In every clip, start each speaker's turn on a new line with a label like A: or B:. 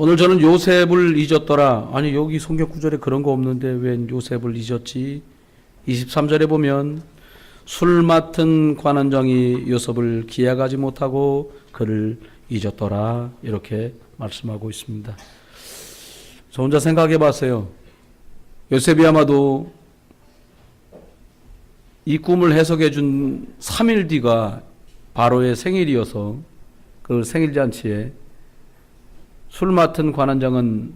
A: 오늘 저는 요셉을 잊었더라. 아니, 여기 성경 구절에 그런 거 없는데 웬 요셉을 잊었지? 23절에 보면 술 맡은 관원장이 요셉을 기약하지 못하고 그를 잊었더라. 이렇게 말씀하고 있습니다. 저 혼자 생각해 봤어요. 요셉이 아마도 이 꿈을 해석해 준 3일 뒤가 바로의 생일이어서 그 생일잔치에 술 맡은 관원장은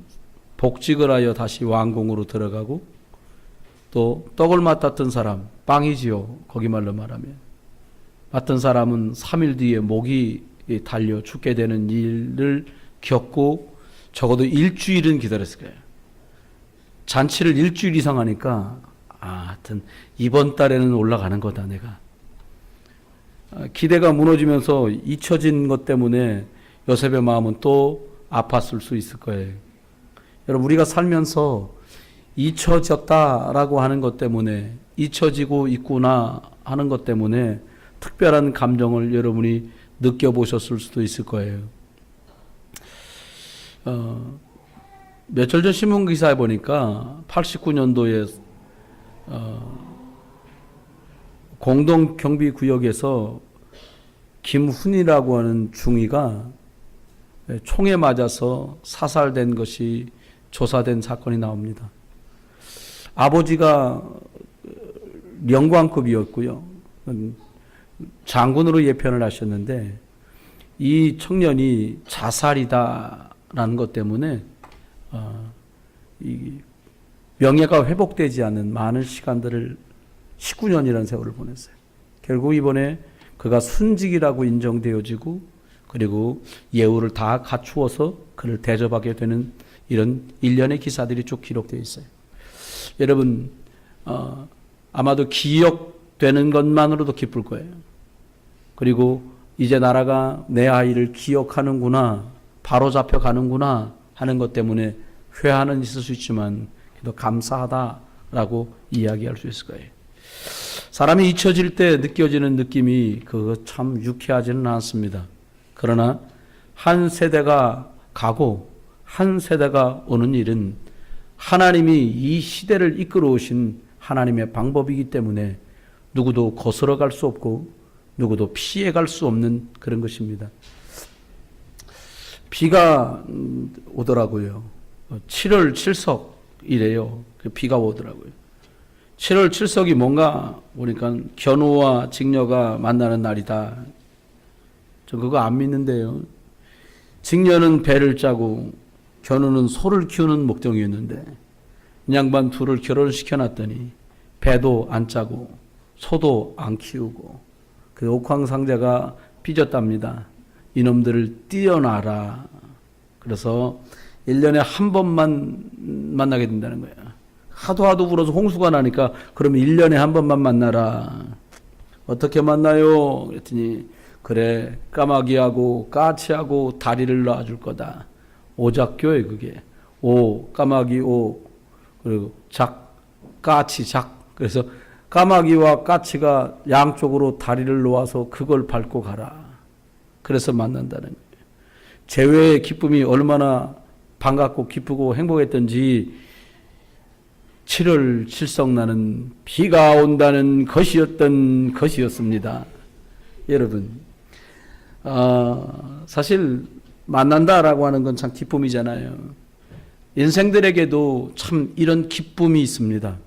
A: 복직을 하여 다시 왕궁으로 들어가고 또 떡을 맡았던 사람, 빵이지요. 거기 말로 말하면. 맡은 사람은 3일 뒤에 목이 달려 죽게 되는 일을 겪고 적어도 일주일은 기다렸을 거예요. 잔치를 일주일 이상 하니까 하여튼 이번 달에는 올라가는 거다 내가. 기대가 무너지면서 잊혀진 것 때문에 요셉의 마음은 또 아팠을 수 있을 거예요. 여러분, 우리가 살면서 잊혀졌다라고 하는 것 때문에, 잊혀지고 있구나 하는 것 때문에 특별한 감정을 여러분이 느껴보셨을 수도 있을 거예요. 며칠 전 신문 기사에 보니까 89년도에 공동경비구역에서 김훈이라고 하는 중위가 총에 맞아서 사살된 것이 조사된 사건이 나옵니다. 아버지가 영광급이었고요. 장군으로 예편을 하셨는데 이 청년이 자살이다라는 것 때문에 이 명예가 회복되지 않는 많은 시간들을 19년이라는 세월을 보냈어요. 결국 이번에 그가 순직이라고 인정되어지고 그리고 예우를 다 갖추어서 그를 대접하게 되는 이런 일련의 기사들이 쭉 기록되어 있어요. 여러분, 아마도 기억되는 것만으로도 기쁠 거예요. 그리고 이제 나라가 내 아이를 기억하는구나, 바로 잡혀가는구나 하는 것 때문에 회한은 있을 수 있지만 그래도 감사하다라고 이야기할 수 있을 거예요. 사람이 잊혀질 때 느껴지는 느낌이 그거 참 유쾌하지는 않습니다. 그러나 한 세대가 가고 한 세대가 오는 일은 하나님이 이 시대를 이끌어 오신 하나님의 방법이기 때문에 누구도 거스러 갈 수 없고 누구도 피해 갈 수 없는 그런 것입니다. 비가 오더라고요. 7월 7석이래요. 그 비가 오더라고요. 7월 7석이 뭔가 보니까 견우와 직녀가 만나는 날이다. 저 그거 안 믿는데요. 직녀는 배를 짜고 견우는 소를 키우는 목동이었는데 이 양반 둘을 결혼시켜놨더니 배도 안 짜고 소도 안 키우고 그 옥황상제가 삐졌답니다. 이놈들을 띄어놔라. 그래서 1년에 한 번만 만나게 된다는 거야. 하도 울어서 홍수가 나니까 그러면 1년에 한 번만 만나라. 어떻게 만나요? 그랬더니 그래, 까마귀하고 까치하고 다리를 놔줄 거다. 오작교에 그게. 오, 까마귀 오, 그리고 작, 까치 작. 그래서 까마귀와 까치가 양쪽으로 다리를 놓아서 그걸 밟고 가라. 그래서 만난다는 거예요. 재회의 기쁨이 얼마나 반갑고 기쁘고 행복했던지 7월 7석 나는 비가 온다는 것이었던 것이었습니다. 여러분, 사실 만난다라고 하는 건 참 기쁨이잖아요. 인생들에게도 참 이런 기쁨이 있습니다.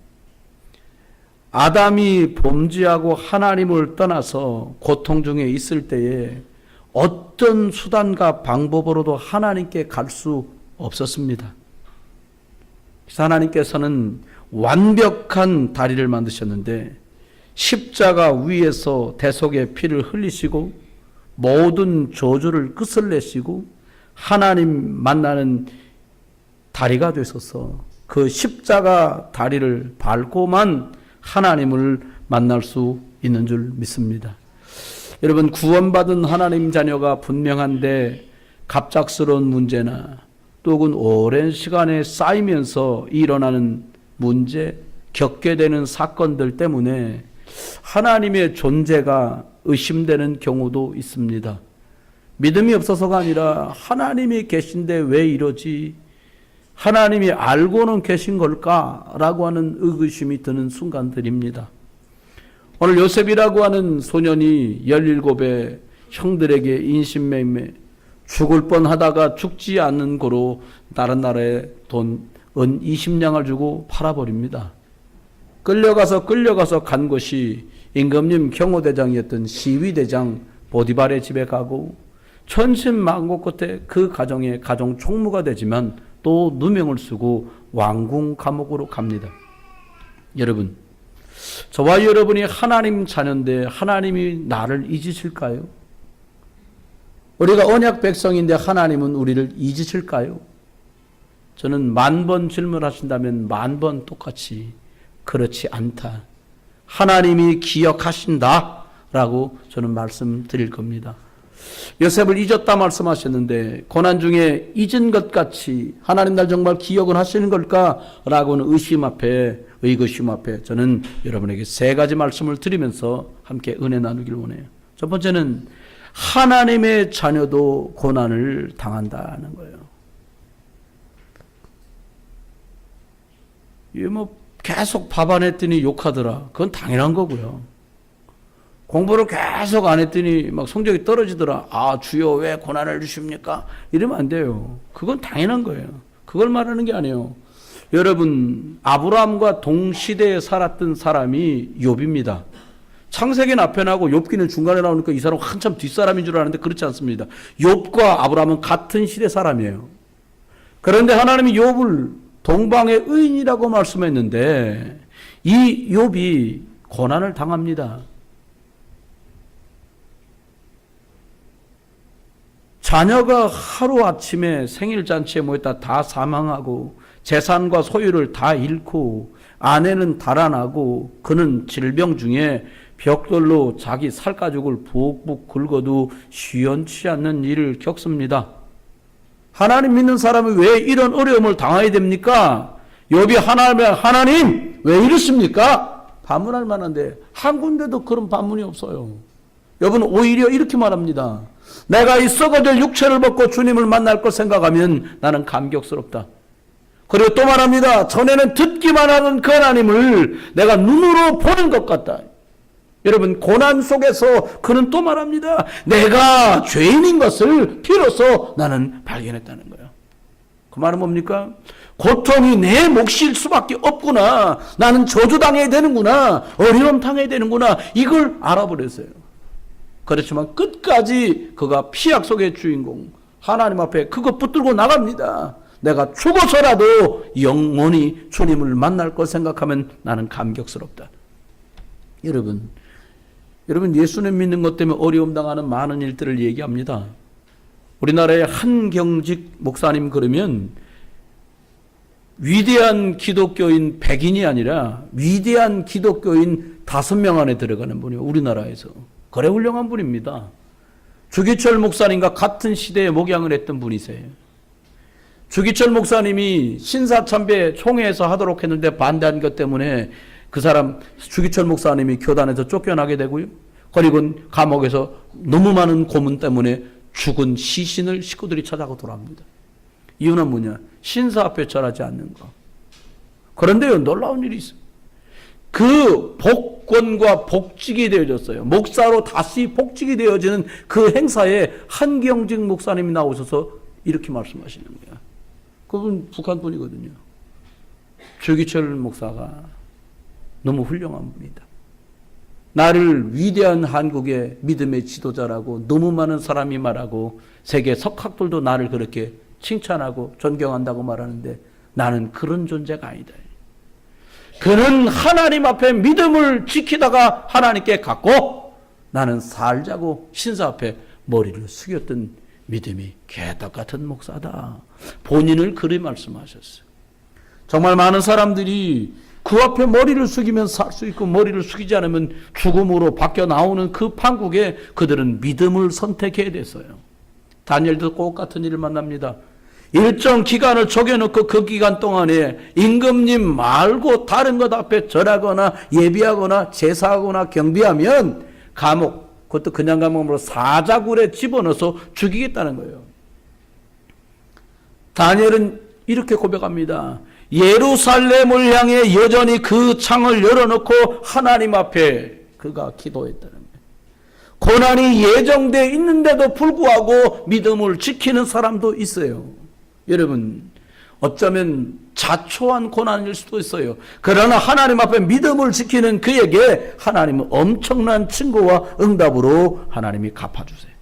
A: 아담이 범죄하고 하나님을 떠나서 고통 중에 있을 때에 어떤 수단과 방법으로도 하나님께 갈 수 없었습니다. 하나님께서는 완벽한 다리를 만드셨는데 십자가 위에서 대속의 피를 흘리시고 모든 저주를 끝을내시고 하나님 만나는 다리가 되셔서 그 십자가 다리를 밟고만 하나님을 만날 수 있는 줄 믿습니다. 여러분, 구원받은 하나님 자녀가 분명한데 갑작스러운 문제나 또는 오랜 시간에 쌓이면서 일어나는 문제, 겪게 되는 사건들 때문에 하나님의 존재가 의심되는 경우도 있습니다. 믿음이 없어서가 아니라 하나님이 계신데 왜 이러지? 하나님이 알고는 계신 걸까라고 하는 의구심이 드는 순간들입니다. 오늘 요셉이라고 하는 소년이 17의 형들에게 인신매매, 죽을 뻔하다가 죽지 않는 고로 다른 나라에 돈 은 20냥을 주고 팔아버립니다. 끌려가서 간 곳이 임금님 경호대장이었던 시위대장 보디발의 집에 가고 천신만고 끝에 그 가정의 가정 총무가 되지만 또 누명을 쓰고 왕궁 감옥으로 갑니다. 여러분, 저와 여러분이 하나님 자녀인데 하나님이 나를 잊으실까요? 우리가 언약 백성인데 하나님은 우리를 잊으실까요? 저는 10,000번 질문하신다면 10,000번 똑같이 그렇지 않다. 하나님이 기억하신다 라고 저는 말씀드릴 겁니다. 요셉을 잊었다 말씀하셨는데 고난 중에 잊은 것 같이 하나님 날 정말 기억은 하시는 걸까라고는 의구심 앞에 저는 여러분에게 3가지 말씀을 드리면서 함께 은혜 나누길 원해요. 첫 번째는 하나님의 자녀도 고난을 당한다는 거예요. 이게 계속 밥 안 했더니 욕하더라. 그건 당연한 거고요. 공부를 계속 안 했더니 성적이 떨어지더라. 아, 주여 왜 고난을 주십니까? 이러면 안 돼요. 그건 당연한 거예요. 그걸 말하는 게 아니에요. 여러분, 아브라함과 동시대에 살았던 사람이 욥입니다. 창세기는 앞에 나오고 욥기는 중간에 나오니까 이 사람 한참 뒷사람인 줄 아는데 그렇지 않습니다. 욥과 아브라함은 같은 시대 사람이에요. 그런데 하나님이 욥을 동방의 의인이라고 말씀했는데 이 욥이 고난을 당합니다. 자녀가 하루아침에 생일잔치에 모였다 다 사망하고 재산과 소유를 다 잃고 아내는 달아나고 그는 질병 중에 벽돌로 자기 살가죽을 북북 긁어도 시원치 않는 일을 겪습니다. 하나님 믿는 사람이 왜 이런 어려움을 당해야 됩니까? 욥이 하나님 왜 이러십니까? 반문할 만한데 한 군데도 그런 반문이 없어요. 욥은 오히려 이렇게 말합니다. 내가 이 썩어질 육체를 벗고 주님을 만날 걸 생각하면 나는 감격스럽다. 그리고 또 말합니다. 전에는 듣기만 하던 그 하나님을 내가 눈으로 보는 것 같다. 여러분, 고난 속에서 그는 또 말합니다. 내가 죄인인 것을 비로소 나는 발견했다는 거예요. 그 말은 뭡니까? 고통이 내 몫일 수밖에 없구나. 나는 저주당해야 되는구나. 어려움 당해야 되는구나. 이걸 알아버렸어요. 그렇지만 끝까지 그가 피약 속의 주인공 하나님 앞에 그거 붙들고 나갑니다. 내가 죽어서라도 영원히 주님을 만날 것 생각하면 나는 감격스럽다. 여러분 예수님 믿는 것 때문에 어려움 당하는 많은 일들을 얘기합니다. 우리나라의 한경직 목사님 그러면 위대한 기독교인 100인이 아니라 위대한 기독교인 5명 안에 들어가는 분이에요. 우리나라에서. 그래 훌륭한 분입니다. 주기철 목사님과 같은 시대에 목양을 했던 분이세요. 주기철 목사님이 신사참배 총회에서 하도록 했는데 반대한 것 때문에 그 사람 주기철 목사님이 교단에서 쫓겨나게 되고요. 그리고 감옥에서 너무 많은 고문 때문에 죽은 시신을 식구들이 찾아가고 돌아옵니다. 이유는 뭐냐? 신사 앞에 절하지 않는 거. 그런데요, 놀라운 일이 있어요. 그 복권과 복직이 되어졌어요. 목사로 다시 복직이 되어지는 그 행사에 한경직 목사님이 나오셔서 이렇게 말씀하시는 거예요. 그분 북한 분이거든요. 주기철 목사가 너무 훌륭한 분이다. 나를 위대한 한국의 믿음의 지도자라고 너무 많은 사람이 말하고 세계 석학들도 나를 그렇게 칭찬하고 존경한다고 말하는데 나는 그런 존재가 아니다. 그는 하나님 앞에 믿음을 지키다가 하나님께 갔고 나는 살자고 신사 앞에 머리를 숙였던 믿음이 개떡 같은 목사다. 본인을 그리 말씀하셨어요. 정말 많은 사람들이 그 앞에 머리를 숙이면 살 수 있고 머리를 숙이지 않으면 죽음으로 바뀌어 나오는 그 판국에 그들은 믿음을 선택해야 됐어요. 다니엘도 꼭 같은 일을 만납니다. 일정 기간을 정해놓고 그 기간 동안에 임금님 말고 다른 것 앞에 절하거나 예비하거나 제사하거나 경비하면 감옥 그것도 그냥 가면 사자굴에 집어넣어서 죽이겠다는 거예요. 다니엘은 이렇게 고백합니다. 예루살렘을 향해 여전히 그 창을 열어놓고 하나님 앞에 그가 기도했다는 거예요. 고난이 예정되어 있는데도 불구하고 믿음을 지키는 사람도 있어요. 여러분, 어쩌면 자초한 고난일 수도 있어요. 그러나 하나님 앞에 믿음을 지키는 그에게 하나님은 엄청난 증거와 응답으로 하나님이 갚아주세요.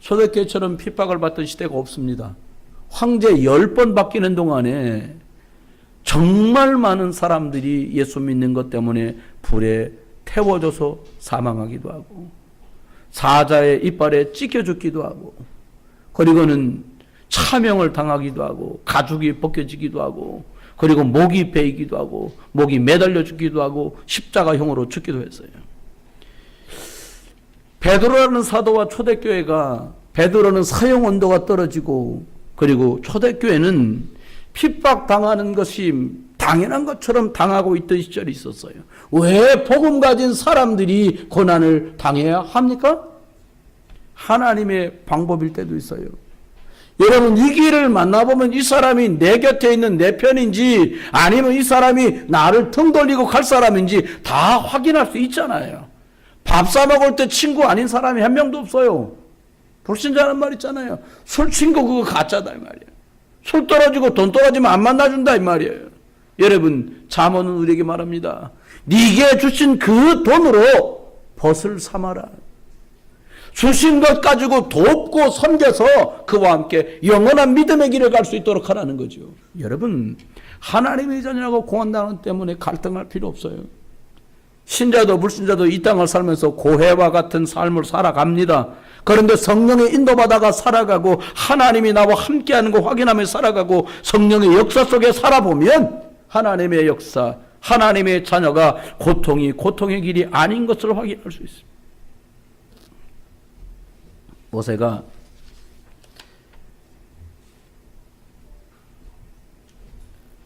A: 초대교회처럼 핍박을 받던 시대가 없습니다. 황제 10번 바뀌는 동안에 정말 많은 사람들이 예수 믿는 것 때문에 불에 태워져서 사망하기도 하고 사자의 이빨에 찢겨 죽기도 하고 그리고는 차명을 당하기도 하고 가죽이 벗겨지기도 하고 그리고 목이 베이기도 하고 목이 매달려 죽기도 하고 십자가형으로 죽기도 했어요. 베드로라는 사도와 초대교회가 베드로는 사형 온도가 떨어지고 그리고 초대교회는 핍박당하는 것이 당연한 것처럼 당하고 있던 시절이 있었어요. 왜 복음 가진 사람들이 고난을 당해야 합니까? 하나님의 방법일 때도 있어요. 여러분, 위기를 만나보면 이 사람이 내 곁에 있는 내 편인지 아니면 이 사람이 나를 등 돌리고 갈 사람인지 다 확인할 수 있잖아요. 밥 사 먹을 때 친구 아닌 사람이 한 명도 없어요. 불신자는 말 있잖아요. 술 친구 그거 가짜다 이 말이에요. 술 떨어지고 돈 떨어지면 안 만나준다 이 말이에요. 여러분, 잠언은 우리에게 말합니다. 네게 주신 그 돈으로 벗을 삼아라. 주신 것 가지고 돕고 섬겨서 그와 함께 영원한 믿음의 길을 갈 수 있도록 하라는 거죠. 여러분, 하나님의 자녀라고 공헌당하는 때문에 갈등할 필요 없어요. 신자도 불신자도 이 땅을 살면서 고해와 같은 삶을 살아갑니다. 그런데 성령의 인도받아가 살아가고 하나님이 나와 함께하는 거 확인하며 살아가고 성령의 역사 속에 살아보면 하나님의 역사, 하나님의 자녀가 고통이 고통의 길이 아닌 것을 확인할 수 있습니다. 모세가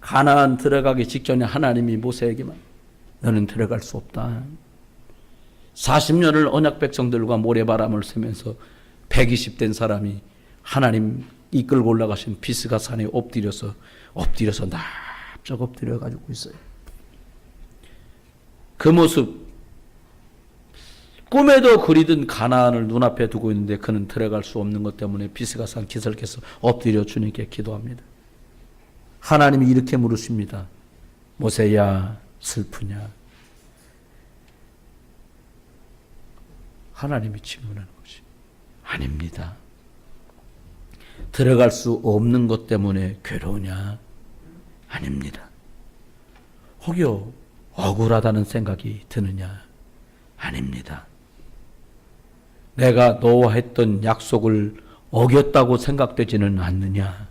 A: 가나안 들어가기 직전에 하나님이 모세에게만 너는 들어갈 수 없다. 40년을 언약 백성들과 모래바람을 쐬면서 120된 사람이 하나님 이끌고 올라가신 비스가 산에 엎드려서 납작 엎드려 가지고 있어요. 그 모습 꿈에도 그리던 가나안을 눈앞에 두고 있는데 그는 들어갈 수 없는 것 때문에 비스가 산 기슭에서 엎드려 주님께 기도합니다. 하나님이 이렇게 물으십니다. 모세야, 슬프냐? 하나님이 질문하는 것이 아닙니다. 들어갈 수 없는 것 때문에 괴로우냐? 아닙니다. 혹여 억울하다는 생각이 드느냐? 아닙니다. 내가 너와 했던 약속을 어겼다고 생각되지는 않느냐?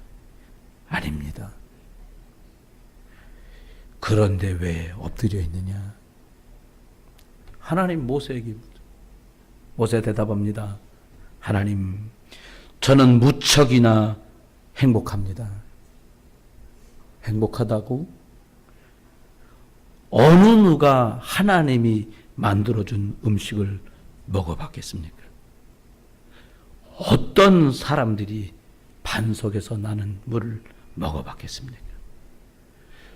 A: 아닙니다. 그런데 왜 엎드려 있느냐? 하나님 모세에게 모세 대답합니다. 하나님, 저는 무척이나 행복합니다. 행복하다고? 어느 누가 하나님이 만들어준 음식을 먹어봤겠습니까? 어떤 사람들이 반석에서 나는 물을 먹어봤겠습니까?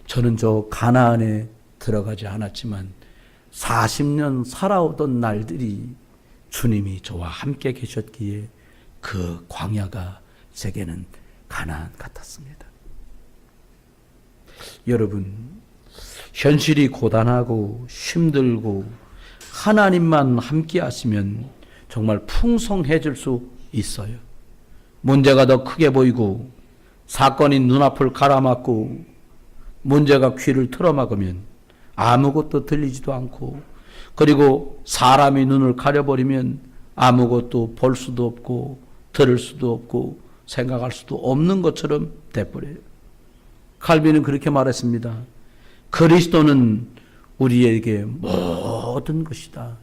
A: 저는 저 가나안에 들어가지 않았지만 40년 살아오던 날들이 주님이 저와 함께 계셨기에 그 광야가 제게는 가나안 같았습니다. 여러분, 현실이 고단하고 힘들고 하나님만 함께 하시면 정말 풍성해질 수 있어요. 문제가 더 크게 보이고 사건이 눈앞을 가로막고 문제가 귀를 틀어막으면 아무것도 들리지도 않고 그리고 사람이 눈을 가려버리면 아무것도 볼 수도 없고 들을 수도 없고 생각할 수도 없는 것처럼 돼버려요. 칼빈은 그렇게 말했습니다. 그리스도는 우리에게 모든 것이다.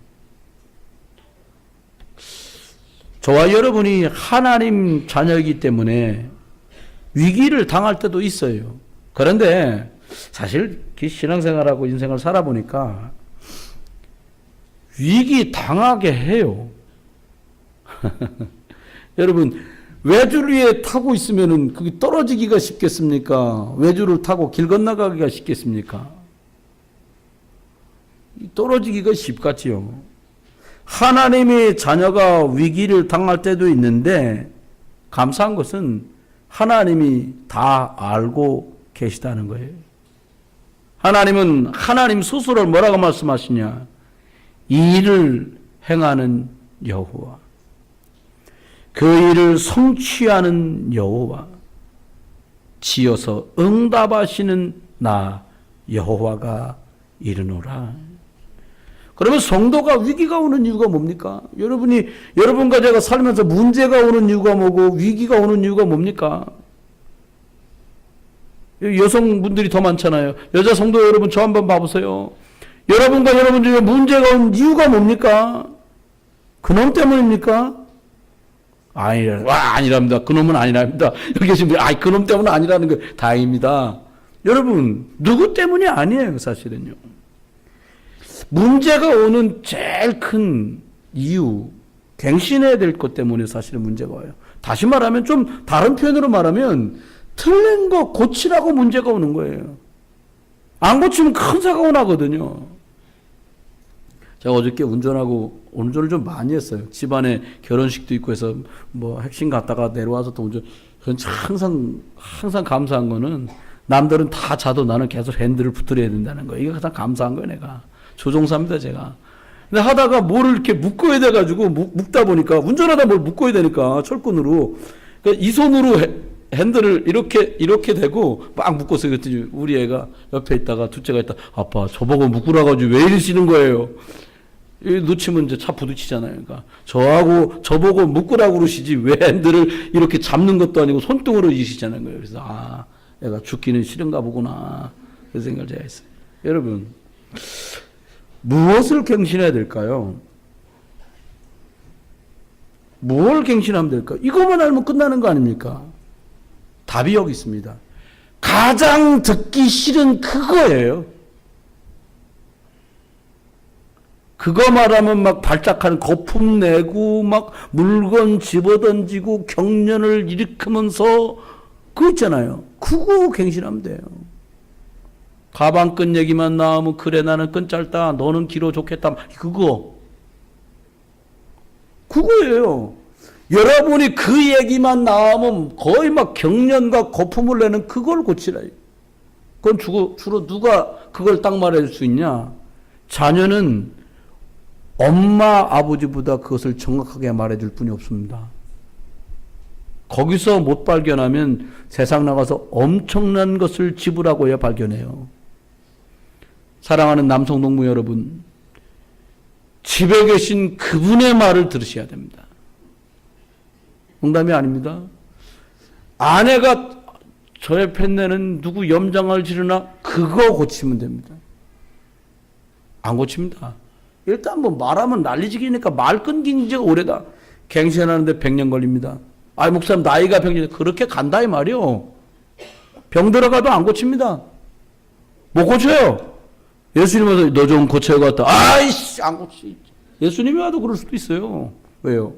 A: 저와 여러분이 하나님 자녀이기 때문에 위기를 당할 때도 있어요. 그런데 사실 신앙생활하고 인생을 살아보니까 위기 당하게 해요. 여러분, 외줄 위에 타고 있으면은 그게 떨어지기가 쉽겠습니까? 외줄을 타고 길 건너가기가 쉽겠습니까? 떨어지기가 쉽겠지요. 하나님의 자녀가 위기를 당할 때도 있는데 감사한 것은 하나님이 다 알고 계시다는 거예요. 하나님은 하나님 스스로를 뭐라고 말씀하시냐? 이 일을 행하는 여호와, 그 일을 성취하는 여호와, 지어서 응답하시는 나 여호와가 이르노라. 그러면 성도가 위기가 오는 이유가 뭡니까? 여러분과 제가 살면서 문제가 오는 이유가 뭐고 위기가 오는 이유가 뭡니까? 여성분들이 더 많잖아요. 여자 성도 여러분 저 한번 봐보세요. 여러분과 여러분 중에 문제가 온 이유가 뭡니까? 그놈 때문입니까? 아니랍니다. 그놈은 아니랍니다. 여기 계신 분이 그놈 때문은 아니라는 거 다행입니다. 여러분 누구 때문이 아니에요. 사실은요. 문제가 오는 제일 큰 이유, 갱신해야 될 것 때문에 사실은 문제가 와요. 다시 말하면 좀 다른 표현으로 말하면 틀린 거 고치라고 문제가 오는 거예요. 안 고치면 큰 사고가 나거든요. 제가 어저께 운전을 좀 많이 했어요. 집안에 결혼식도 있고 해서 뭐 핵심 갔다가 내려와서 또 운전. 저는 항상 감사한 거는 남들은 다 자도 나는 계속 핸들을 붙들어야 된다는 거예요. 이게 가장 감사한 거예요, 내가. 조종사입니다, 제가. 근데 하다가 뭐를 이렇게 묶어야 돼가지고 묶다 보니까 운전하다 뭘 묶어야 되니까 철근으로. 그러니까 이 손으로 핸들을 이렇게 대고 막 묶었어요. 그랬더니 우리 애가 옆에 있다가 둘째가 있다. 아빠 저보고 묶으라 가지고 왜 이러시는 거예요? 놓치면 이제 차 부딪히잖아요. 그러니까 저보고 묶으라고 그러시지 왜 핸들을 이렇게 잡는 것도 아니고 손등으로 이시자는 거예요. 그래서 애가 죽기는 싫은가 보구나. 그 생각을 제가 했어요. 여러분 무엇을 갱신해야 될까요? 뭘 갱신하면 될까요? 이것만 알면 끝나는 거 아닙니까? 답이 여기 있습니다. 가장 듣기 싫은 그거예요. 그거 말하면 막 발작하는 거품 내고 막 물건 집어던지고 경련을 일으키면서 그거 있잖아요. 그거 갱신하면 돼요. 가방끈 얘기만 나오면 그래 나는 끈 짧다 너는 길어 좋겠다 그거예요. 여러분이 그 얘기만 나오면 거의 막 경련과 거품을 내는 그걸 고치라. 그건 주로 누가 그걸 딱 말해줄 수 있냐? 자녀는 엄마 아버지보다 그것을 정확하게 말해줄 분이 없습니다. 거기서 못 발견하면 세상 나가서 엄청난 것을 지불하고 해야 발견해요. 사랑하는 남성 동무 여러분, 집에 계신 그분의 말을 들으셔야 됩니다. 농담이 아닙니다. 아내가 저의 팬내는 누구 염장을 지르나 그거 고치면 됩니다. 안 고칩니다. 일단 뭐 말하면 난리지기니까 말 끊긴 지가 오래다. 갱신하는데 100년 걸립니다. 목사님 나이가 100년 그렇게 간다 이 말이요. 병 들어가도 안 고칩니다. 못 고쳐요. 예수님 와서 너 좀 고쳐야겠다. 안 고치. 예수님이 와도 그럴 수도 있어요. 왜요?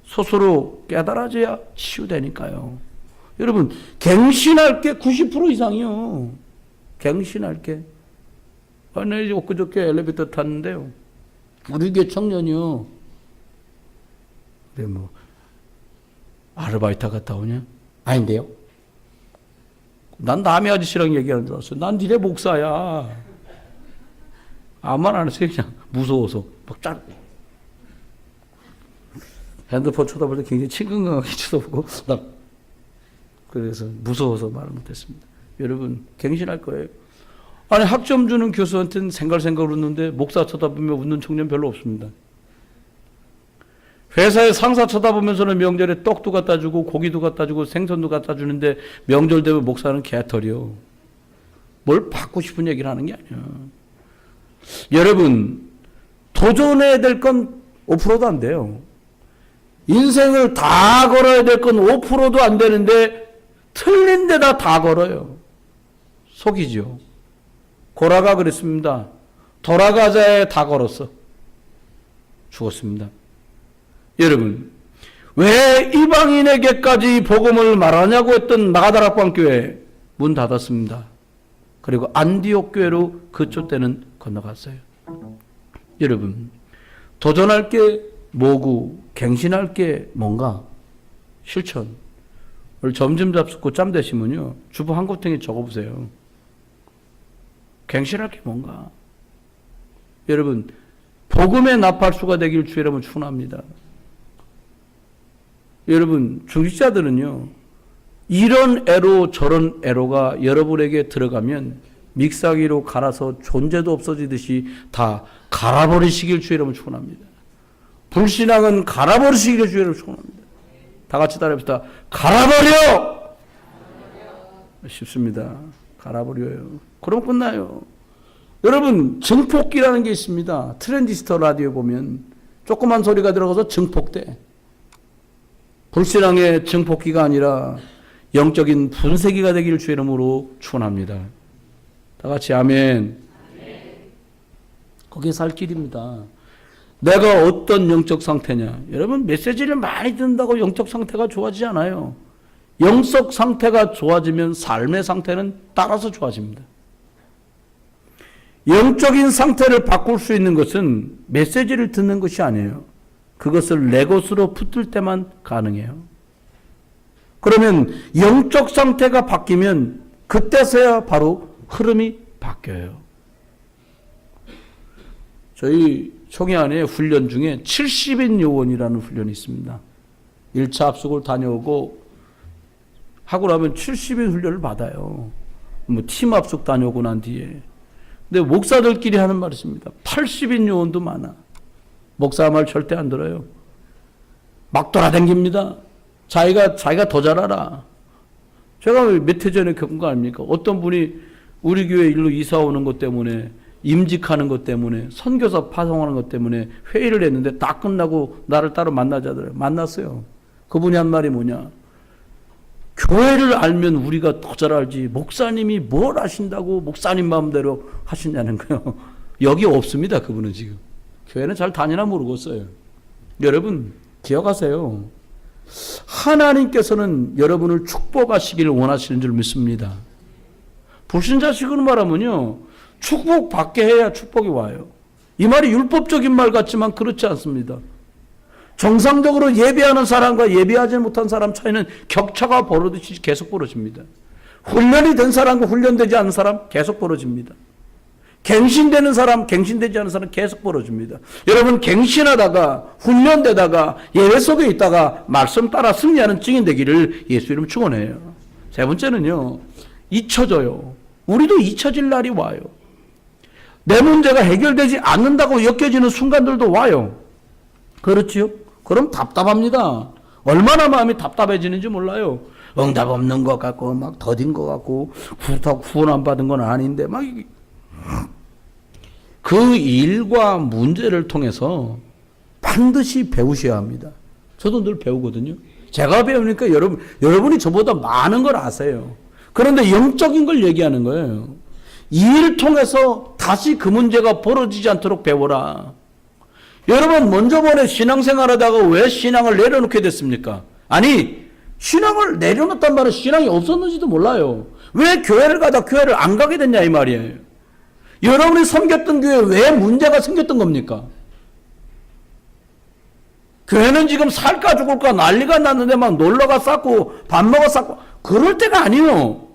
A: 스스로 깨달아져야 치유되니까요. 여러분 갱신할 게 90% 이상이요. 갱신할 게. 아니 엊그저께 엘리베이터 탔는데요. 우리 교회 청년이요. 근데 뭐 아르바이트 갔다 오냐? 아닌데요. 난 남의 아저씨랑 얘기하는 줄 알았어요. 난 니네 목사야. 아무 말 안 했어요. 그냥 무서워서 막 핸드폰 쳐다볼 때 굉장히 친근하게 쳐다보고 나 그래서 무서워서 말을 못했습니다. 여러분 갱신할 거예요. 아니 학점 주는 교수한테는 생각을 웃는데 목사 쳐다보면 웃는 청년 별로 없습니다. 회사에 상사 쳐다보면서는 명절에 떡도 갖다 주고 고기도 갖다 주고 생선도 갖다 주는데 명절 되면 목사는 개털이요. 뭘 받고 싶은 얘기를 하는 게 아니야. 여러분 도전해야 될 건 5%도 안 돼요. 인생을 다 걸어야 될 건 5%도 안 되는데 틀린 데다 다 걸어요. 속이죠. 고라가 그랬습니다. 돌아가자에 다 걸었어. 죽었습니다. 여러분, 왜 이방인에게까지 복음을 말하냐고 했던 마가다락방 교회 문 닫았습니다. 그리고 안디옥 교회로 그쪽 때는 건너갔어요. 여러분, 도전할 게 뭐고 갱신할 게 뭔가? 실천. 오늘 점심 잡수고 짬 되시면요, 주부 한 구덩이 적어보세요. 갱신할 게 뭔가? 여러분, 복음의 나팔수가 되길 주의 이름으로 축원합니다. 여러분, 중직자들은요, 이런 애로 저런 애로가 여러분에게 들어가면 믹서기로 갈아서 존재도 없어지듯이 다 갈아버리시길 주의 이름으로 축원합니다. 불신앙은 갈아버리시길 주의 이름으로 축원합니다. 다 같이 따라해봅시다. 갈아버려! 쉽습니다. 갈아버려요. 그럼 끝나요. 여러분, 증폭기라는 게 있습니다. 트랜지스터 라디오 보면 조그만 소리가 들어가서 증폭돼. 불신앙의 증폭기가 아니라 영적인 분쇄기가 되기를 주의 이름으로 축원합니다. 다 같이 아멘. 거기에 살 길입니다. 내가 어떤 영적 상태냐. 여러분, 메시지를 많이 듣는다고 영적 상태가 좋아지지 않아요. 영적 상태가 좋아지면 삶의 상태는 따라서 좋아집니다. 영적인 상태를 바꿀 수 있는 것은 메시지를 듣는 것이 아니에요. 그것을 내 것으로 붙들 때만 가능해요. 그러면 영적 상태가 바뀌면 그때서야 바로 흐름이 바뀌어요. 저희 총회 안에 훈련 중에 70인 요원이라는 훈련이 있습니다. 1차 합숙을 다녀오고 하고 나면 70인 훈련을 받아요. 뭐 팀 합숙 다녀오고 난 뒤에. 근데 목사들끼리 하는 말이 있습니다. 80인 요원도 많아. 목사 말 절대 안 들어요. 막 돌아다닙니다. 자기가 더 잘 알아. 제가 몇 해 전에 겪은 거 아닙니까? 어떤 분이 우리 교회 일로 이사 오는 것 때문에, 임직하는 것 때문에, 선교사 파송하는 것 때문에 회의를 했는데 다 끝나고 나를 따로 만나자더래요. 만났어요. 그분이 한 말이 뭐냐? 교회를 알면 우리가 더 잘 알지 목사님이 뭘 하신다고 목사님 마음대로 하시냐는 거예요. 여기 없습니다. 그분은 지금. 교회는 잘 다니나 모르겠어요. 여러분, 기억하세요. 하나님께서는 여러분을 축복하시기를 원하시는 줄 믿습니다. 불신자식으로 말하면요, 축복받게 해야 축복이 와요. 이 말이 율법적인 말 같지만 그렇지 않습니다. 정상적으로 예배하는 사람과 예배하지 못한 사람 차이는 격차가 벌어지듯이 계속 벌어집니다. 훈련이 된 사람과 훈련되지 않은 사람 계속 벌어집니다. 갱신되는 사람, 갱신되지 않은 사람 계속 벌어집니다. 여러분, 갱신하다가 훈련되다가 예배 속에 있다가 말씀 따라 승리하는 증인 되기를 예수 이름 축원해요. 세 번째는요, 잊혀져요. 우리도 잊혀질 날이 와요. 내 문제가 해결되지 않는다고 엮여지는 순간들도 와요. 그렇지요? 그럼 답답합니다. 얼마나 마음이 답답해지는지 몰라요. 응답 없는 것 같고 막 더딘 것 같고 구원 안 받은 건 아닌데 막 그 일과 문제를 통해서 반드시 배우셔야 합니다. 저도 늘 배우거든요. 제가 배우니까 여러분이 저보다 많은 걸 아세요. 그런데 영적인 걸 얘기하는 거예요. 이 일을 통해서 다시 그 문제가 벌어지지 않도록 배워라. 여러분, 먼저 번에 신앙생활 하다가 왜 신앙을 내려놓게 됐습니까? 아니, 신앙을 내려놓았단 말은 신앙이 없었는지도 몰라요. 왜 교회를 가다 교회를 안 가게 됐냐 이 말이에요. 여러분이 섬겼던 교회에 왜 문제가 생겼던 겁니까? 교회는 지금 살까 죽을까 난리가 났는데 막 놀러가 쌌고 밥 먹어 쌌고 그럴 때가 아니에요.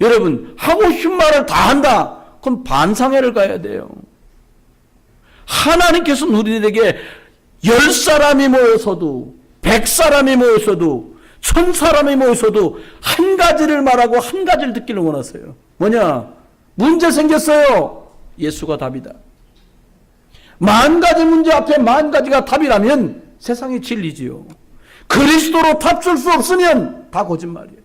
A: 여러분, 하고 싶은 말을 다 한다. 그럼 반상회를 가야 돼요. 하나님께서 우리에게 10사람이 모여서도 100사람이 모여서도 1000사람이 모여서도 한 가지를 말하고 한 가지를 듣기를 원하세요. 뭐냐? 문제 생겼어요. 예수가 답이다. 10,000가지 문제 앞에 10,000가지가 답이라면 세상이 진리지요. 그리스도로 답 줄 수 없으면 다 거짓말이에요.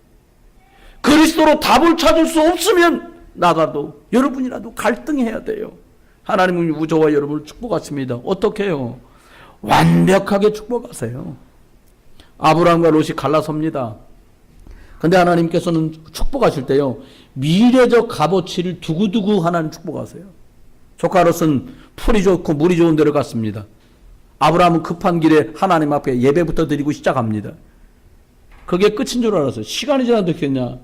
A: 그리스도로 답을 찾을 수 없으면 나라도 여러분이라도 갈등해야 돼요. 하나님은 저와 여러분을 축복하십니다. 어떻게 해요? 완벽하게 축복하세요. 아브라함과 롯이 갈라섭니다. 근데 하나님께서는 축복하실 때요, 미래적 값어치를 두고두고 하나님 축복하세요. 조카 롯은 풀이 좋고 물이 좋은 데로 갔습니다. 아브라함은 급한 길에 하나님 앞에 예배부터 드리고 시작합니다. 그게 끝인 줄 알았어요. 시간이 지나도 됐겠냐.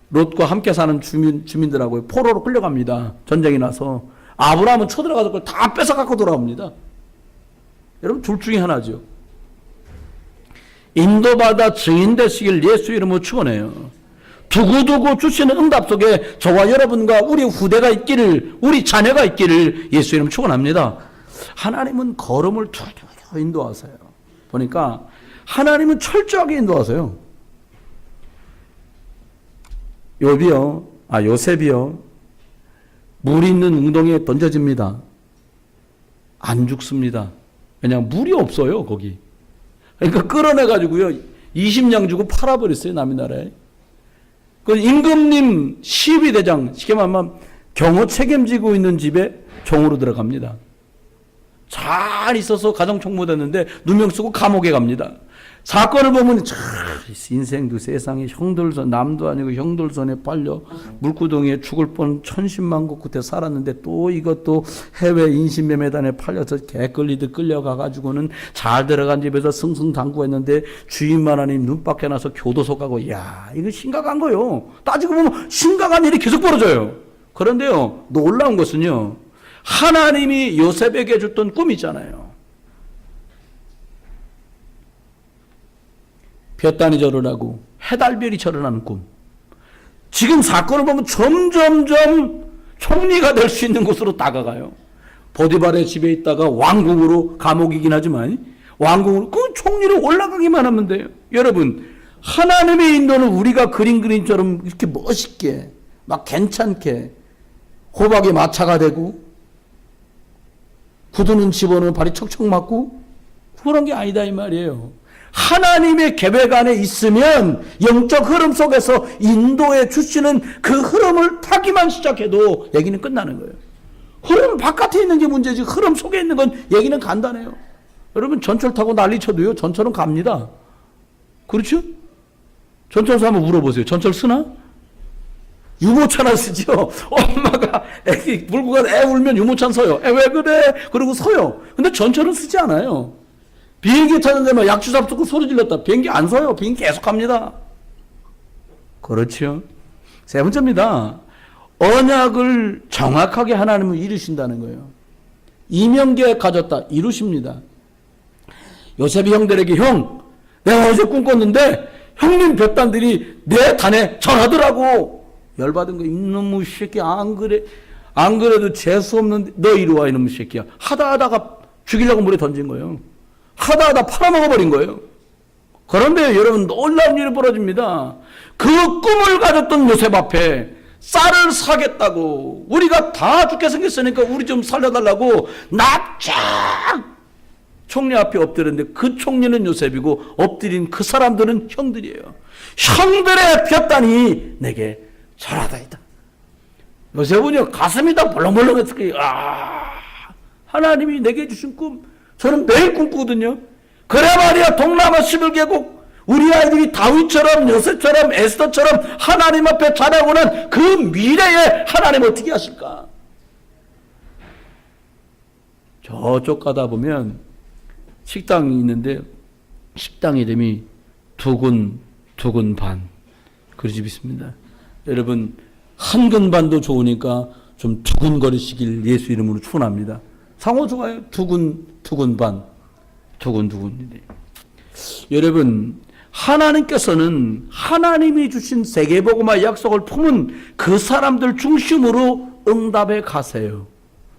A: 롯과 함께 사는 주민들하고 포로로 끌려갑니다. 전쟁이 나서. 아브라함은 쳐들어가서 그걸 다 뺏어갖고 돌아옵니다. 여러분, 둘 중에 하나죠. 인도받아 증인되시길 예수 이름으로 축원해요. 두고두고 주시는 응답 속에 저와 여러분과 우리 후대가 있기를, 우리 자녀가 있기를 예수 이름 축원합니다. 하나님은 걸음을 툭툭 인도하세요. 보니까 하나님은 철저하게 인도하세요. 요셉이요. 물 있는 웅덩이에 던져집니다. 안 죽습니다. 왜냐하면 물이 없어요, 거기. 그러니까 끌어내가지고요, 20냥 주고 팔아버렸어요, 남의 나라에. 그 임금님 시위대장, 쉽게 말하면 경호 책임지고 있는 집에 종으로 들어갑니다. 잘 있어서 가정총무됐는데 누명 쓰고 감옥에 갑니다. 사건을 보면 인생도 세상에 형들선, 남도 아니고 형들선에 팔려 물구덩이에 죽을 뻔 천신만고 끝에 살았는데 또 이것도 해외 인신매매단에 팔려서 개끌리듯 끌려가가지고는 잘 들어간 집에서 승승장구했는데 주인만 하니 눈밖에 나서 교도소 가고, 야, 이거 심각한 거요. 따지고 보면 심각한 일이 계속 벌어져요. 그런데요, 놀라운 것은요, 하나님이 요셉에게 줬던 꿈이 있잖아요. 볕단이 절을 하고 해달별이 절을 하는 꿈. 지금 사건을 보면 점점점 총리가 될 수 있는 곳으로 다가가요. 보디발의 집에 있다가 왕궁으로, 감옥이긴 하지만 왕궁으로, 그 총리로 올라가기만 하면 돼요. 여러분, 하나님의 인도는 우리가 그린 그림처럼 이렇게 멋있게 막 괜찮게 호박에 마차가 되고 구두는 집어넣으면 발이 척척 맞고 그런 게 아니다 이 말이에요. 하나님의 계획 안에 있으면 영적 흐름 속에서 인도해 주시는 그 흐름을 타기만 시작해도 얘기는 끝나는 거예요. 흐름 바깥에 있는 게 문제지 흐름 속에 있는 건 얘기는 간단해요. 여러분, 전철 타고 난리 쳐도요, 전철은 갑니다. 그렇죠? 전철서 한번 물어보세요. 전철 쓰나? 유모차나 쓰죠. 엄마가 애기 물고 가서 애 울면 유모차 서요. 애 왜 그래? 그러고 서요. 근데 전철은 쓰지 않아요. 비행기 타는데 막 약주 잡수고 소리 질렀다. 비행기 안 서요. 비행기 계속 갑니다. 그렇죠. 세 번째입니다. 언약을 정확하게 하나님은 이루신다는 거예요. 이명계획 가졌다. 이루십니다. 요셉이 형들에게, 형, 내가 어제 꿈꿨는데 형님 볕단들이 내 단에 전하더라고. 열받은 거, 이놈의 새끼, 안 그래도 재수없는데 너 이리 와, 이놈의 새끼야. 하다가 죽이려고 물에 던진 거예요. 하다 팔아먹어버린 거예요. 그런데 여러분, 놀라운 일이 벌어집니다. 그 꿈을 가졌던 요셉 앞에 쌀을 사겠다고, 우리가 다 죽게 생겼으니까 우리 좀 살려달라고 납작 총리 앞에 엎드렸는데, 그 총리는 요셉이고 엎드린 그 사람들은 형들이에요. 형들의 볕단이 내게 절하다이다. 요셉은요, 가슴이 다 벌렁벌렁했을 거예요. 하나님이 내게 주신 꿈, 저는 매일 꿈꾸거든요. 그래 말이야, 동남아 11개국 우리 아이들이 다윗처럼, 요셉처럼, 에스더처럼 하나님 앞에 자라고는 그 미래에 하나님 어떻게 하실까? 저쪽 가다 보면 식당이 있는데, 식당 이름이 두근 반, 그 집 있습니다. 여러분, 한 근반도 좋으니까 좀 두근거리시길 예수 이름으로 축원합니다. 상호 좋아요. 두근 반. 여러분, 하나님께서는 하나님이 주신 세계복음화 약속을 품은 그 사람들 중심으로 응답해 가세요.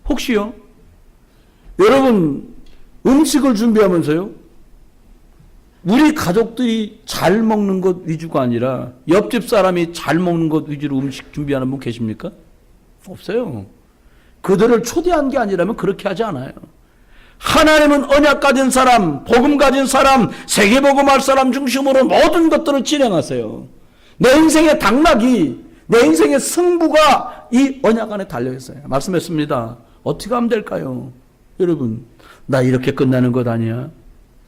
A: 혹시요, 여러분, 음식을 준비하면서요, 우리 가족들이 잘 먹는 것 위주가 아니라 옆집 사람이 잘 먹는 것 위주로 음식 준비하는 분 계십니까? 없어요. 그들을 초대한 게 아니라면 그렇게 하지 않아요. 하나님은 언약 가진 사람, 복음 가진 사람, 세계복음할 사람 중심으로 모든 것들을 진행하세요. 내 인생의 당락이, 내 인생의 승부가 이 언약 안에 달려있어요. 말씀했습니다. 어떻게 하면 될까요? 여러분, 나 이렇게 끝나는 것 아니야?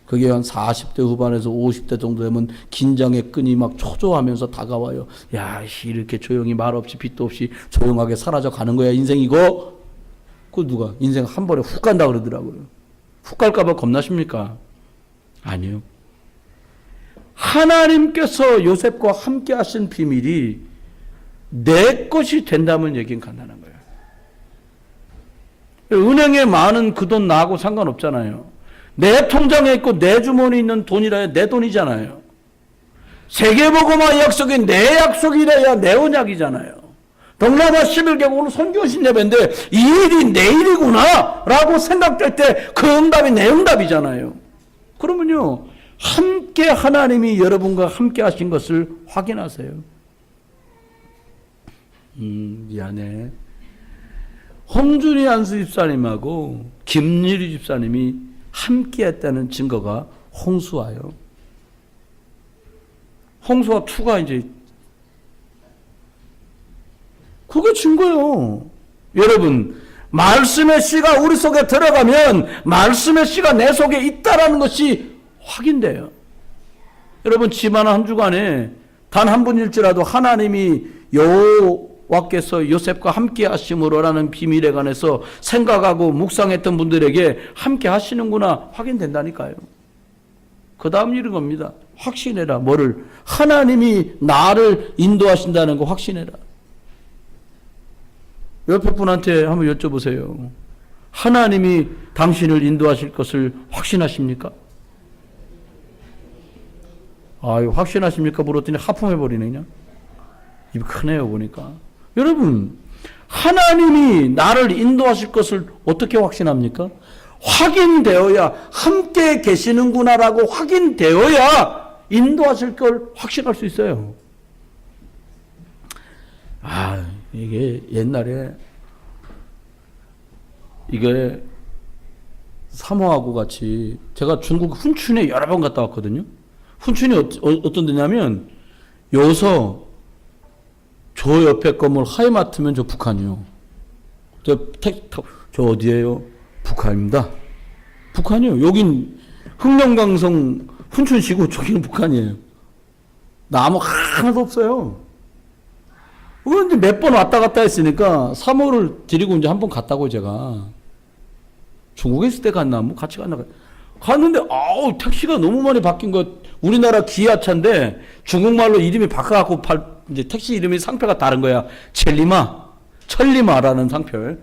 A: 그게 한 40대 후반에서 50대 정도 되면 긴장의 끈이 막 초조하면서 다가와요. 야, 이렇게 조용히 말 없이 빚도 없이 조용하게 사라져 가는 거야, 인생이고. 그 누가 인생 한 번에 훅 간다 그러더라고요. 훅 갈까봐 겁나십니까? 아니요. 하나님께서 요셉과 함께 하신 비밀이 내 것이 된다면 얘기는 간단한 거예요. 은행에 많은 그 돈 나하고 상관없잖아요. 내 통장에 있고 내 주머니에 있는 돈이라야 내 돈이잖아요. 세계복음화 약속이 내 약속이라야 내 언약이잖아요. 동남아 11개국은 선교신 예배인데 이 일이 내 일이구나 라고 생각될 때 그 응답이 내 응답이잖아요. 그러면요, 함께 하나님이 여러분과 함께 하신 것을 확인하세요. 미안해. 홍준희 안수 집사님하고 김유리 집사님이 함께 했다는 증거가 홍수아요. 홍수아 2가 이제 그게 증거예요. 여러분, 말씀의 씨가 우리 속에 들어가면 말씀의 씨가 내 속에 있다라는 것이 확인돼요. 여러분, 지난 한 주간에 단 한 분일지라도 하나님이 여호와께서 요셉과 함께 하심으로라는 비밀에 관해서 생각하고 묵상했던 분들에게 함께 하시는구나 확인된다니까요. 그 다음 일은 겁니다. 확신해라. 뭐를? 하나님이 나를 인도하신다는 거 확신해라. 옆에 분한테 한번 여쭤보세요. 하나님이 당신을 인도하실 것을 확신하십니까? 아유, 확신하십니까? 물었더니 하품해버리네, 그냥. 입이 크네요, 보니까. 여러분, 하나님이 나를 인도하실 것을 어떻게 확신합니까? 확인되어야, 함께 계시는구나라고 확인되어야 인도하실 걸 확신할 수 있어요. 이게 옛날에 이게 사모하고 같이 제가 중국 훈춘에 여러 번 갔다 왔거든요. 훈춘이 어떤 데냐면 여기서 저 옆에 건물 하이마트면 저 북한이요. 저 어디예요? 북한입니다. 북한이요. 여긴 흑령강성 훈춘시고 저기는 북한이에요. 나무 하나도 없어요. 이제 몇 번 왔다 갔다 했으니까 사모를 데리고 이제 한 번 갔다고 제가. 중국에 있을 때 갔나? 뭐 같이 갔나? 갔는데, 택시가 너무 많이 바뀐 거. 우리나라 기아차인데 중국말로 이름이 바꿔갖고 이제 택시 이름이 상표가 다른 거야. 천리마라는 상표.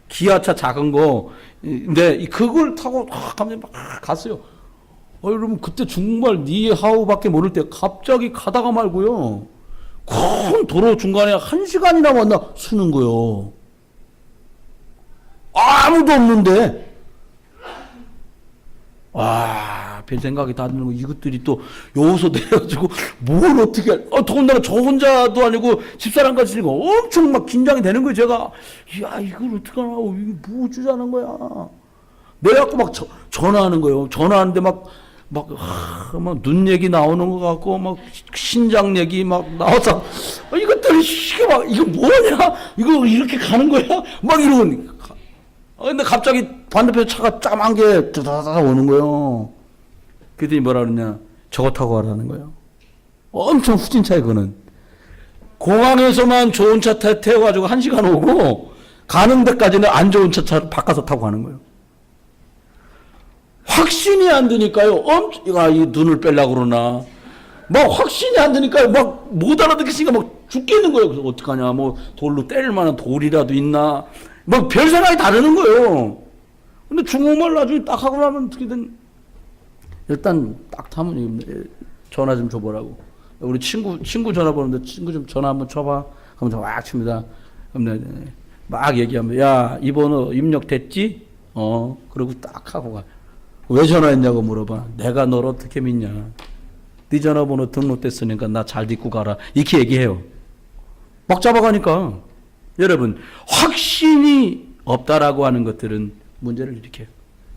A: 기아차 작은 거. 근데 그걸 타고 가면 막 갔어요. 여러분, 그때 중국말 니하오밖에 모를 때 갑자기 가다가 말고요. 큰 도로 중간에 1시간이나 왔나 쓰는 거요. 아무도 없는데. 별 생각이 다 드는 거. 이것들이 또 여기서 내려가지고 뭘 어떻게 더군다나 저 혼자도 아니고 집사람 같이 있으니까 엄청 막 긴장이 되는 거예요. 제가 이걸 어떡하나, 이게 뭐 주자는 거야. 내가 막 전화하는 거예요. 전화하는데 막 눈 얘기 나오는 것 같고, 막 신장 얘기 막 나와서, 이것들, 이거 뭐냐? 이거 이렇게 가는 거야? 막 이러고. 근데 갑자기 반대편 차가 까만 게 드다다다 오는 거예요. 그랬더니 뭐라 그러냐? 저거 타고 가라는 거예요. 엄청 후진차에 그는. 공항에서만 좋은 차 태워가지고 1시간 오고, 가는 데까지는 안 좋은 차 바꿔서 타고 가는 거예요. 확신이 안 드니까요. 이 눈을 빼려고 그러나. 막 확신이 안 드니까요. 막 못 알아듣겠으니까 막 죽겠는 거예요. 그래서 어떡하냐. 뭐 돌로 때릴 만한 돌이라도 있나. 막 별 생각이 다르는 거예요. 근데 중국말 나중에 딱 하고 나면 어떻게든 일단 딱 타면 전화 좀 줘보라고. 우리 친구 전화 보는데 친구 좀 전화 한번 쳐봐. 그럼 저 막 칩니다. 그럼 막 얘기하면 야, 이 번호 입력됐지? 그러고 딱 하고 가. 왜 전화했냐고 물어봐. 내가 널 어떻게 믿냐. 네 전화번호 등록됐으니까 나 잘 듣고 가라. 이렇게 얘기해요. 막 잡아가니까. 여러분, 확신이 없다라고 하는 것들은 문제를 일으켜요.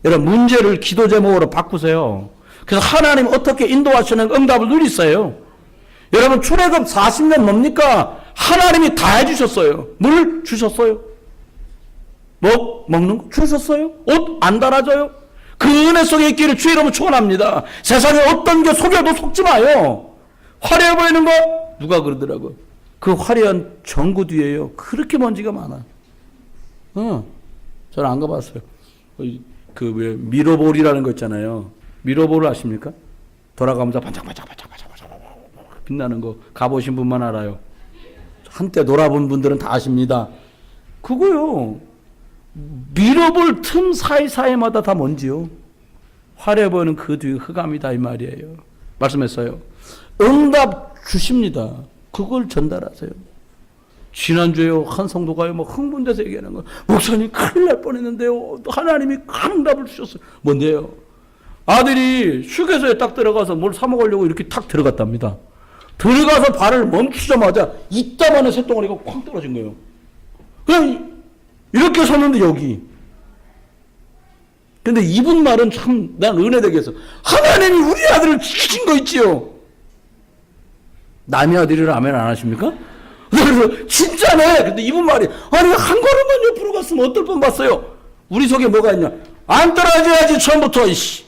A: 여러분, 문제를 기도 제목으로 바꾸세요. 그래서 하나님 어떻게 인도하시는 응답을 누리세요. 여러분, 출애굽 40년 뭡니까? 하나님이 다 해주셨어요. 물 주셨어요. 먹는 거 주셨어요. 옷 안 달아줘요. 그 은혜 속에 있기를 주의 이름으로 축원합니다. 세상에 어떤 게 속여도 속지 마요. 화려해 보이는 거 누가 그러더라고. 그 화려한 전구 뒤에요. 그렇게 먼지가 많아. 저는 안 가봤어요. 그 왜 미러볼이라는 거 있잖아요. 미러볼 아십니까? 돌아가면서 반짝반짝반짝반짝 빛나는 거 가보신 분만 알아요. 한때 놀아본 분들은 다 아십니다. 그거요. 미러볼 틈 사이사이마다 다 뭔지요. 화려해 보이는 그 뒤에 흑암이다 이 말이에요. 말씀했어요. 응답 주십니다. 그걸 전달하세요. 지난주에요 한 성도가요 막 흥분돼서 얘기하는 거, 목사님 큰일 날 뻔했는데요 하나님이 큰 응답을 주셨어요. 뭔데요? 아들이 휴게소에 딱 들어가서 뭘 사 먹으려고 이렇게 탁 들어갔답니다. 들어가서 발을 멈추자마자 이따만한 새덩어리가 쾅 떨어진 거예요. 그냥 이렇게 섰는데 여기. 근데 이분 말은 참 난 은혜되게 해서, 하나님이 우리 아들을 지키신 거 있지요. 남의 아들이라 아멘 안 하십니까? 그래서 진짜네. 근데 이분 말이, 아니 한 걸음만 옆으로 갔으면 어떨 뻔 봤어요. 우리 속에 뭐가 있냐? 안 떨어져야지 처음부터. 이씨.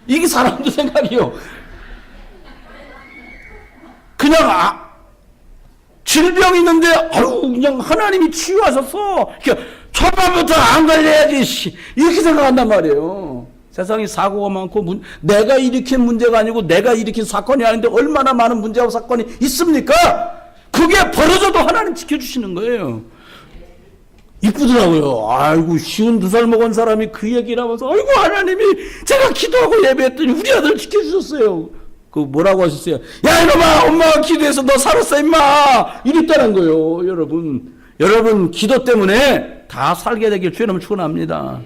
A: 이게 사람도 생각이요. 그냥 질병 있는데 그냥 하나님이 치유하셨어. 그러니까 초반부터 안 걸려야지. 이렇게 생각한단 말이에요. 세상에 사고가 많고 내가 일으킨 문제가 아니고 내가 일으킨 사건이 아닌데 얼마나 많은 문제와 사건이 있습니까? 그게 벌어져도 하나님 지켜주시는 거예요. 이쁘더라고요. 아이고 52살 먹은 사람이 그 얘기를 하면서, 아이고 하나님이 제가 기도하고 예배했더니 우리 아들 지켜주셨어요. 그 뭐라고 하셨어요? 야 이놈아, 엄마가 기도해서 너 살았어 임마, 이랬다는 거예요. 여러분 기도 때문에 다 살게 되길 주의 이름으로 축원합니다.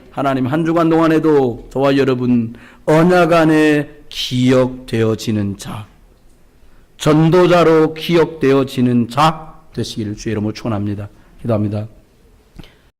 A: 하나님 한 주간 동안에도 저와 여러분 언약 안에 기억되어지는 자, 전도자로 기억되어지는 자 되시기를 주의 이름으로 축원합니다. 기도합니다.